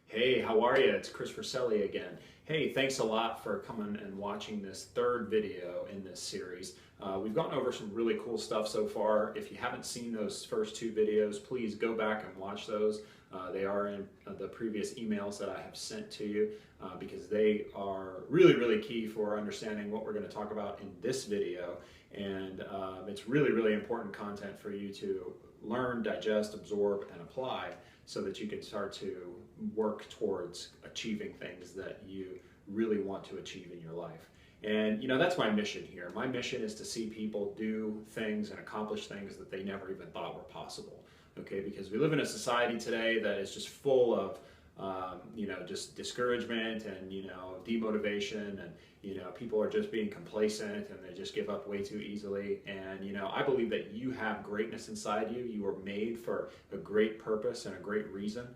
Hey, how are you? It's Chris Verselli again. Hey, thanks a lot for coming and watching this third video in this series. We've gone over some really cool stuff so far. If you haven't seen those first two videos, please go back and watch those. They are in the previous emails that I have sent to you because they are really, really key for understanding what we're going to talk about in this video. And it's really, really important content for you to learn, digest, absorb, and apply so that you can start to work towards achieving things that you really want to achieve in your life. And that's my mission here. My mission is to see people do things and accomplish things that they never even thought were possible. Okay, because we live in a society today that is just full of just discouragement and demotivation, and people are just being complacent and they just give up way too easily. And I believe that you have greatness inside you. You are made for a great purpose and a great reason.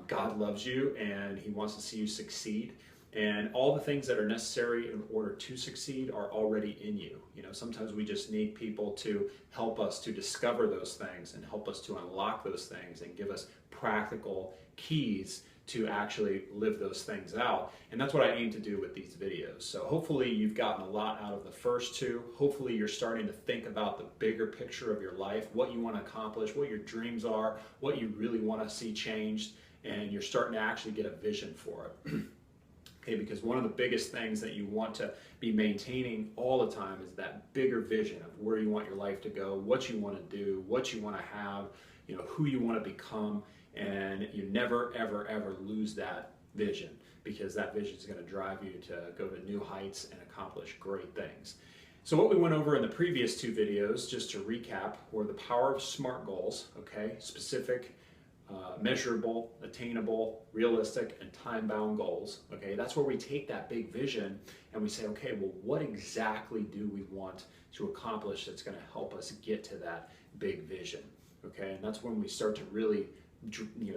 God loves you and He wants to see you succeed. And all the things that are necessary in order to succeed are already in you. Sometimes we just need people to help us to discover those things and help us to unlock those things and give us practical keys to actually live those things out. And that's what I aim to do with these videos. So hopefully you've gotten a lot out of the first two. Hopefully you're starting to think about the bigger picture of your life, what you want to accomplish, what your dreams are, what you really want to see changed, and you're starting to actually get a vision for it. Okay, because one of the biggest things that you want to be maintaining all the time is that bigger vision of where you want your life to go, what you want to do, what you want to have, who you want to become, and you never, ever, ever lose that vision, because that vision is going to drive you to go to new heights and accomplish great things. So what we went over in the previous two videos, just to recap, were the power of SMART goals, okay, specific, measurable, attainable, realistic, and time-bound goals. Okay, that's where we take that big vision and we say, okay, well, what exactly do we want to accomplish that's going to help us get to that big vision? Okay, and that's when we start to really,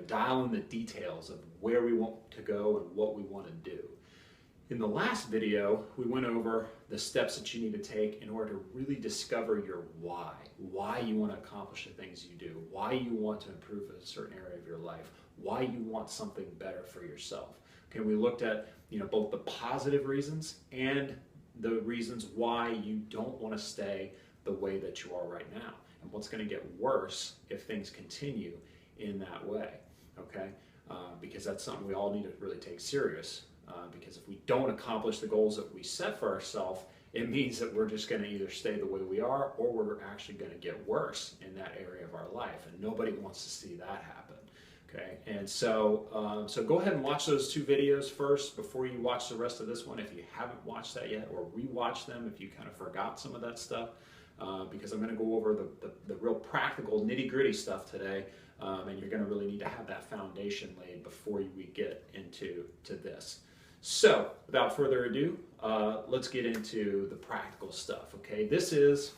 dial in the details of where we want to go and what we want to do. In the last video, we went over the steps that you need to take in order to really discover your why you want to accomplish the things you do, why you want to improve a certain area of your life, why you want something better for yourself. Okay, we looked at both the positive reasons and the reasons why you don't want to stay the way that you are right now, and what's going to get worse if things continue in that way. Okay, because that's something we all need to really take serious. Because if we don't accomplish the goals that we set for ourselves, it means that we're just going to either stay the way we are, or we're actually going to get worse in that area of our life, and nobody wants to see that happen. Okay, and so go ahead and watch those two videos first before you watch the rest of this one, if you haven't watched that yet, or rewatch them if you kind of forgot some of that stuff, because I'm going to go over the real practical nitty-gritty stuff today, and you're going to really need to have that foundation laid before we get into this. So, without further ado, let's get into the practical stuff, okay? This is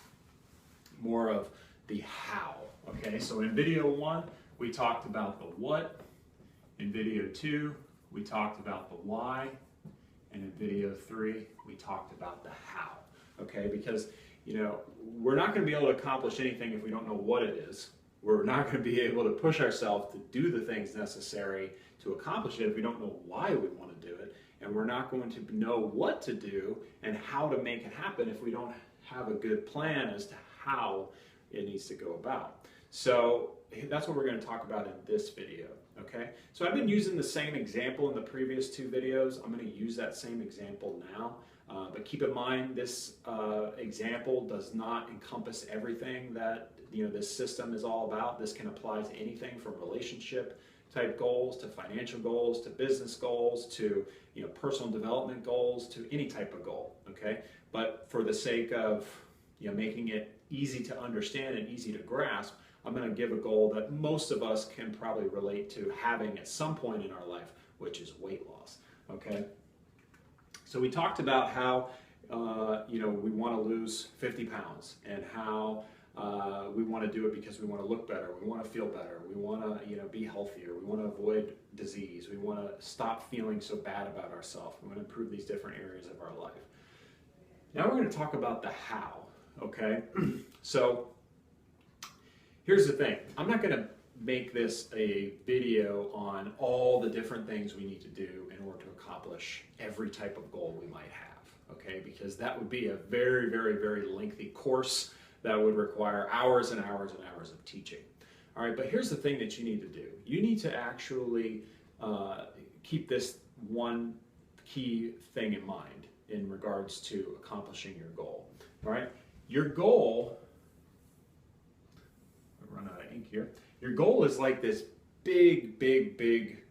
more of the how, okay? So in video 1, we talked about the what. In video 2, we talked about the why. And in video 3, we talked about the how, okay? Because, we're not going to be able to accomplish anything if we don't know what it is. We're not going to be able to push ourselves to do the things necessary to accomplish it if we don't know why we want to do it. And we're not going to know what to do and how to make it happen if we don't have a good plan as to how it needs to go about. So that's what we're going to talk about in this video, okay? So I've been using the same example in the previous two videos. I'm going to use that same example now. But keep in mind, this example does not encompass everything that this system is all about. This can apply to anything from relationship type goals to financial goals to business goals to personal development goals to any type of goal. Okay, but for the sake of making it easy to understand and easy to grasp, I'm going to give a goal that most of us can probably relate to having at some point in our life, which is weight loss. Okay, so we talked about how we want to lose 50 pounds and how we want to do it because we want to look better, we want to feel better, we want to be healthier, we want to avoid disease, we want to stop feeling so bad about ourselves, we want to improve these different areas of our life. Now we're going to talk about the how, okay? So here's the thing, I'm not going to make this a video on all the different things we need to do in order to accomplish every type of goal we might have, okay? Because that would be a very, very, very lengthy course that would require hours and hours and hours of teaching. All right, but here's the thing that you need to do. You need to actually keep this one key thing in mind in regards to accomplishing your goal. All right, your goal, I'll run out of ink here. Your goal is like this big, big, big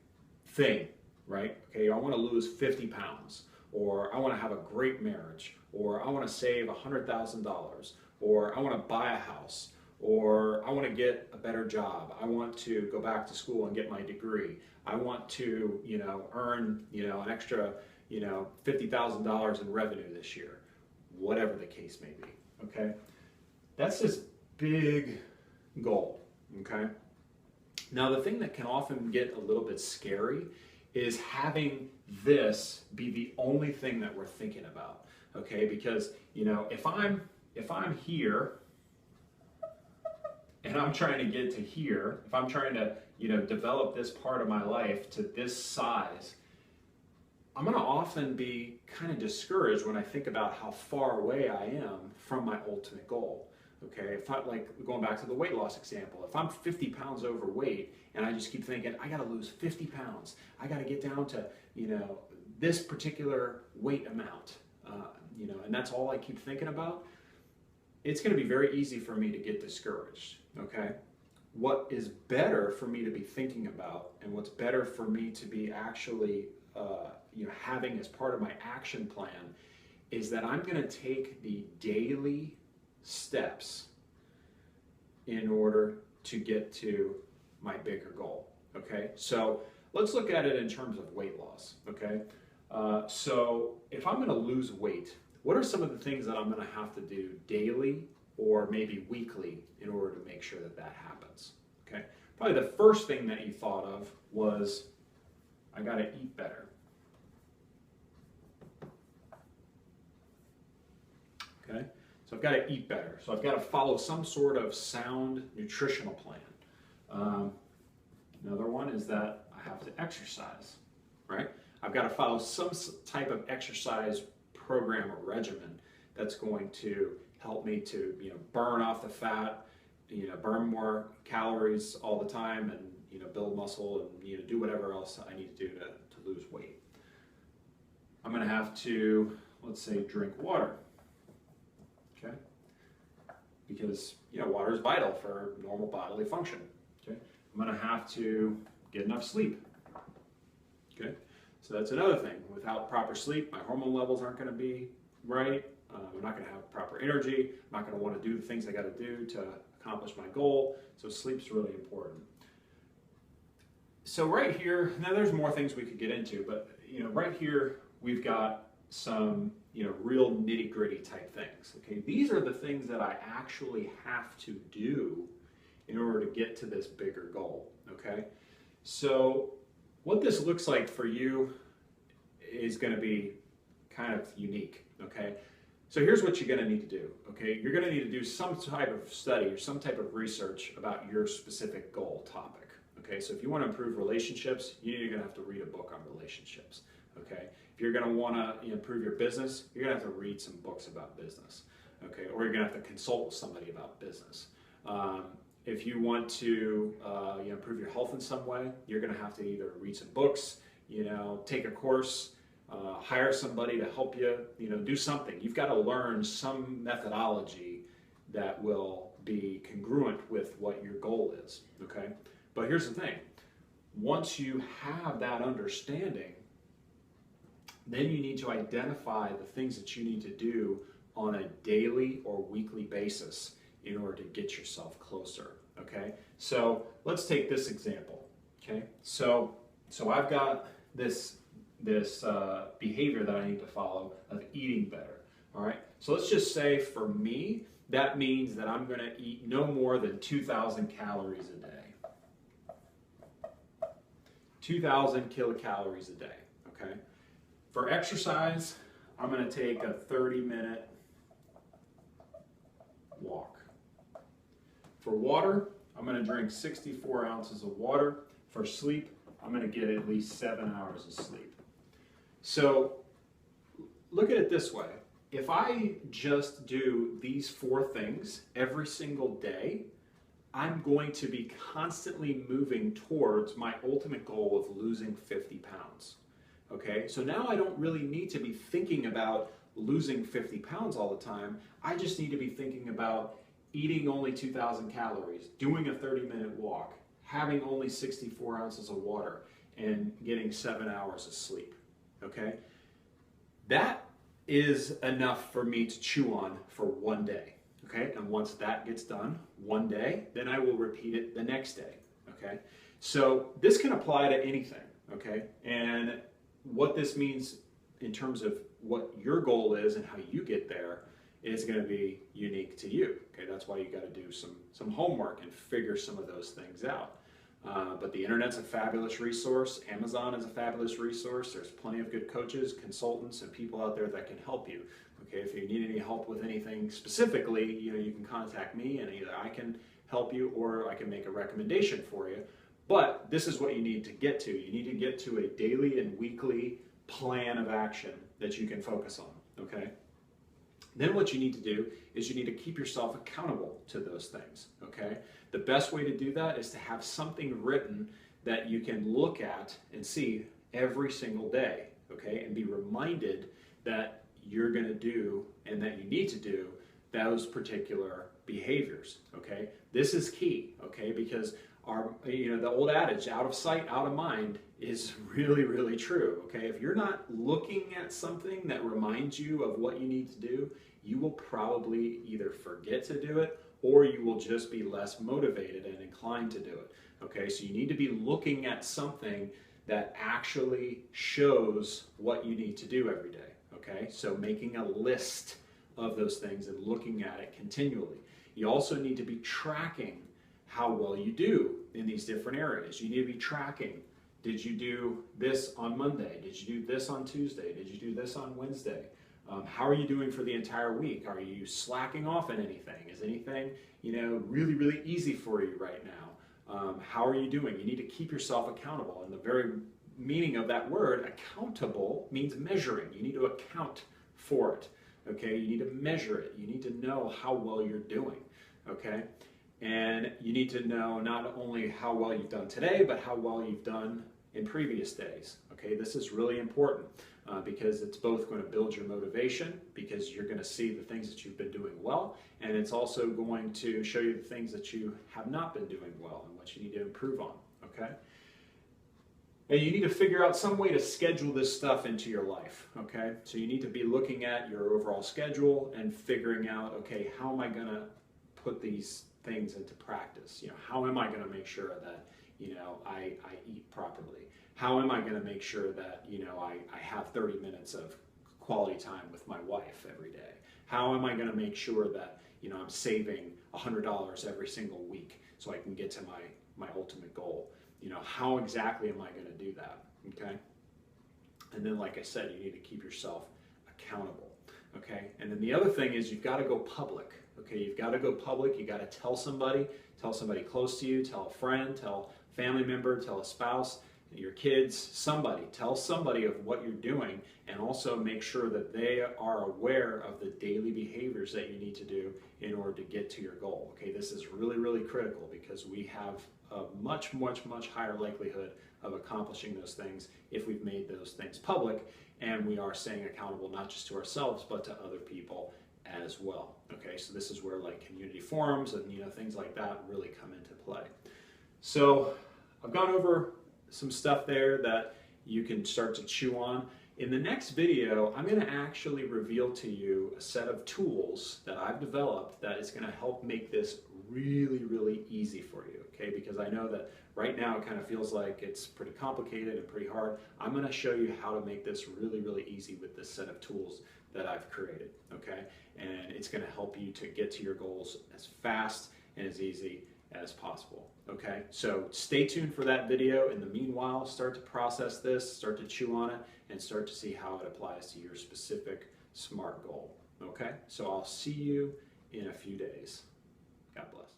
thing, right? Okay, I want to lose 50 pounds, or I want to have a great marriage, or I want to save $100,000, or I want to buy a house, or I want to get a better job. I want to go back to school and get my degree. I want to, earn, an extra, $50,000 in revenue this year, whatever the case may be, okay? That's this big goal, okay? Now, the thing that can often get a little bit scary is having this be the only thing that we're thinking about, okay? Because, if I'm here and I'm trying to get to here, if I'm trying to, develop this part of my life to this size, I'm going to often be kind of discouraged when I think about how far away I am from my ultimate goal. Okay, if I, like going back to the weight loss example, if I'm 50 pounds overweight and I just keep thinking, I got to lose 50 pounds, I got to get down to, this particular weight amount, and that's all I keep thinking about, it's going to be very easy for me to get discouraged, okay? What is better for me to be thinking about, and what's better for me to be actually having as part of my action plan, is that I'm going to take the daily steps in order to get to my bigger goal, okay? So let's look at it in terms of weight loss, okay? So if I'm going to lose weight, what are some of the things that I'm going to have to do daily or maybe weekly in order to make sure that that happens, okay? Probably the first thing that you thought of was, I got to eat better. Okay, so I've got to eat better. So I've got to follow some sort of sound nutritional plan. Another one is that I have to exercise, right? I've got to follow some type of exercise program or regimen that's going to help me to, burn off the fat, burn more calories all the time, and build muscle, and do whatever else I need to do to lose weight. I'm going to have to, let's say, drink water. Okay, because water is vital for normal bodily function. Okay, I'm going to have to get enough sleep. Okay, so that's another thing. Without proper sleep, my hormone levels aren't going to be right. I'm not going to have proper energy. I'm not going to want to do the things I got to do to accomplish my goal. So sleep's really important. So right here, now there's more things we could get into, but right here we've got some real nitty-gritty type things. Okay, these are the things that I actually have to do in order to get to this bigger goal. Okay, so what this looks like for you is going to be kind of unique. Okay, so here's what you're going to need to do. Okay, you're going to need to do some type of study or some type of research about your specific goal topic. Okay, so if you want to improve relationships, you're going to have to read a book on relationships. Okay, if you're going to want to improve your business, you're going to have to read some books about business. Okay, or you're going to have to consult with somebody about business. If you want to improve your health in some way, you're going to have to either read some books, take a course, hire somebody to help you, do something. You've got to learn some methodology that will be congruent with what your goal is. Okay, but here's the thing: once you have that understanding, then you need to identify the things that you need to do on a daily or weekly basis in order to get yourself closer, okay? So let's take this example, okay? So I've got this behavior that I need to follow of eating better, all right? So let's just say for me, that means that I'm gonna eat no more than 2,000 calories a day. 2,000 kilocalories a day, okay? For exercise, I'm going to take a 30-minute walk. For water, I'm going to drink 64 ounces of water. For sleep, I'm going to get at least 7 hours of sleep. So look at it this way. If I just do these 4 things every single day, I'm going to be constantly moving towards my ultimate goal of losing 50 pounds. Okay, so now I don't really need to be thinking about losing 50 pounds all the time. I just need to be thinking about eating only 2,000 calories, doing a 30-minute walk, having only 64 ounces of water, and getting 7 hours of sleep. Okay, that is enough for me to chew on for one day. Okay, and once that gets done one day, then I will repeat it the next day. Okay, so this can apply to anything. Okay, and what this means in terms of what your goal is and how you get there is going to be unique to you. Okay, that's why you got to do some homework and figure some of those things out. But the internet's a fabulous resource. Amazon is a fabulous resource. There's plenty of good coaches, consultants, and people out there that can help you. Okay, if you need any help with anything specifically, you can contact me, and either I can help you or I can make a recommendation for you. But this is what you need to get to. You need to get to a daily and weekly plan of action that you can focus on. Okay. Then what you need to do is you need to keep yourself accountable to those things, okay? The best way to do that is to have something written that you can look at and see every single day, okay? And be reminded that you're gonna do and that you need to do those particular behaviors, okay? This is key, okay? Because the old adage, out of sight, out of mind, is really, really true, okay? If you're not looking at something that reminds you of what you need to do, you will probably either forget to do it or you will just be less motivated and inclined to do it, okay? So you need to be looking at something that actually shows what you need to do every day, okay? So making a list of those things and looking at it continually. You also need to be tracking how well you do in these different areas. You need to be tracking. Did you do this on Monday? Did you do this on Tuesday? Did you do this on Wednesday? How are you doing for the entire week? Are you slacking off in anything? Is anything, really, really easy for you right now? How are you doing? You need to keep yourself accountable. And the very meaning of that word, accountable, means measuring. You need to account for it, okay? You need to measure it. You need to know how well you're doing, okay? And you need to know not only how well you've done today, but how well you've done in previous days. Okay, this is really important because it's both going to build your motivation because you're going to see the things that you've been doing well, and it's also going to show you the things that you have not been doing well and what you need to improve on. Okay, and you need to figure out some way to schedule this stuff into your life. Okay, so you need to be looking at your overall schedule and figuring out, okay, how am I going to put these things into practice? How am I going to make sure that I eat properly? How am I going to make sure that I have 30 minutes of quality time with my wife every day? How am I going to make sure that I'm saving $100 every single week so I can get to my ultimate goal? How exactly am I going to do that? Okay, and then like I said, you need to keep yourself accountable. Okay, and then the other thing is you've got to go public. Okay, you've got to go public. You got to tell somebody close to you, tell a friend, tell a family member, tell a spouse, your kids, somebody. Tell somebody of what you're doing, and also make sure that they are aware of the daily behaviors that you need to do in order to get to your goal. Okay, this is really, really critical because we have a much, much, much higher likelihood of accomplishing those things if we've made those things public and we are staying accountable not just to ourselves but to other people as well. Okay, so this is where like community forums and things like that really come into play. So I've gone over some stuff there that you can start to chew on. In the next video, I'm going to actually reveal to you a set of tools that I've developed that is going to help make this really, really easy for you, okay? Because I know that right now it kind of feels like it's pretty complicated and pretty hard. I'm going to show you how to make this really, really easy with this set of tools that I've created, okay? And it's going to help you to get to your goals as fast and as easy as possible, okay? So stay tuned for that video. In the meanwhile, start to process this, start to chew on it, and start to see how it applies to your specific SMART goal, okay? So I'll see you in a few days. God bless.